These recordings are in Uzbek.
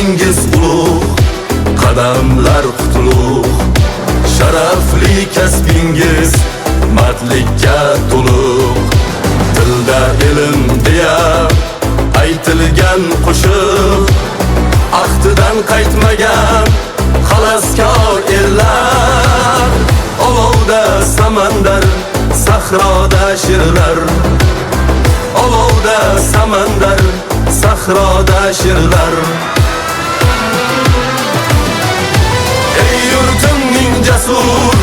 yo'lingiz ulug', qadamlar qutlug'. Sharafli kasbingiz mardlikka to'liq. Tilda ilm deya aytilgan qo'shiq, ahdidan qaytmagan xalaskor erlar. Olovda samandar, sahroda shirlar. Olovda samandar, sahroda shirlar. Ey yurtimning jasur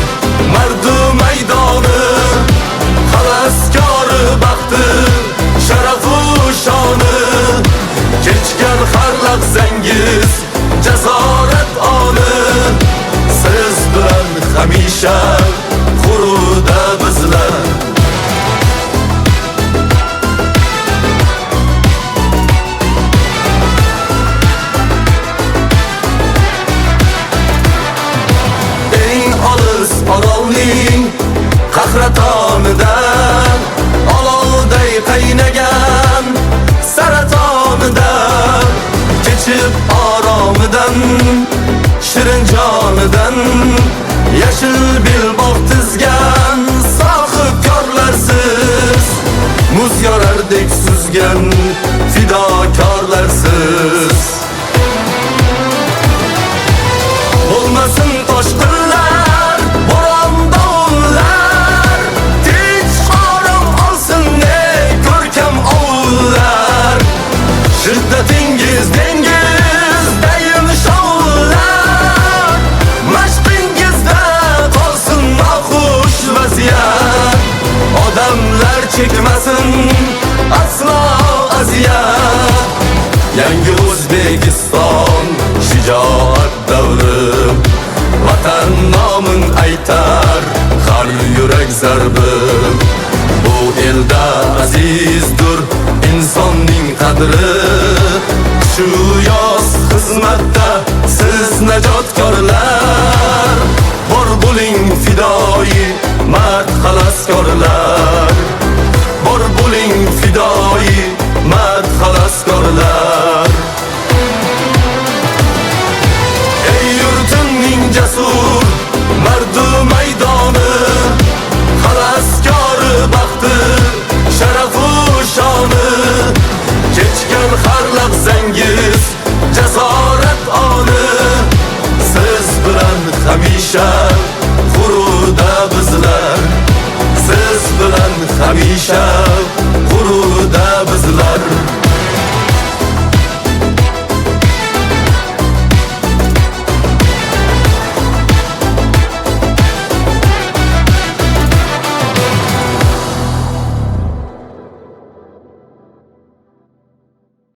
mardu maydoni, xalaskori baxti sharafu shoni. Kechgan har lahzangiz jasorat oni, siz bilan hamisha xuruda bizlar. Orolning qahratonidan, olovday qaynagan saratonidan, kechib oromidan, shirin jonidan, yashil belbog' tizgan sohibkorlarsiz. Muz yorardek suzgan fidokorlarsiz. Bo'lmasin toshqinlar, bo'ron dovullar, tinch orom olsin ey ko'rkam ovullar. Shiddatingiz dengiz dayin shovullar, mashqingizda qolsin noxush vaziyat. Odamlar chekmasin aslo aziyat. Yangi O'zbekiston shijoat davri, vatan nomin aytar har yurak zarbi. Bu elda azizdir insonning qadri, shu yoz xizmatda siz najotkorlar. Bor bo'ling fidoyi mard xaloskorlar. Bor bo'ling fidoyi mard xaloskorlar. Ey yurtimning jasur mardu maydoni, xalaskori baxti sharafu shoni. Kechgan har lahzangiz jasorat oni, siz bilan hamisha xuruda bizlar. Siz bilan hamisha xuruda bizlar.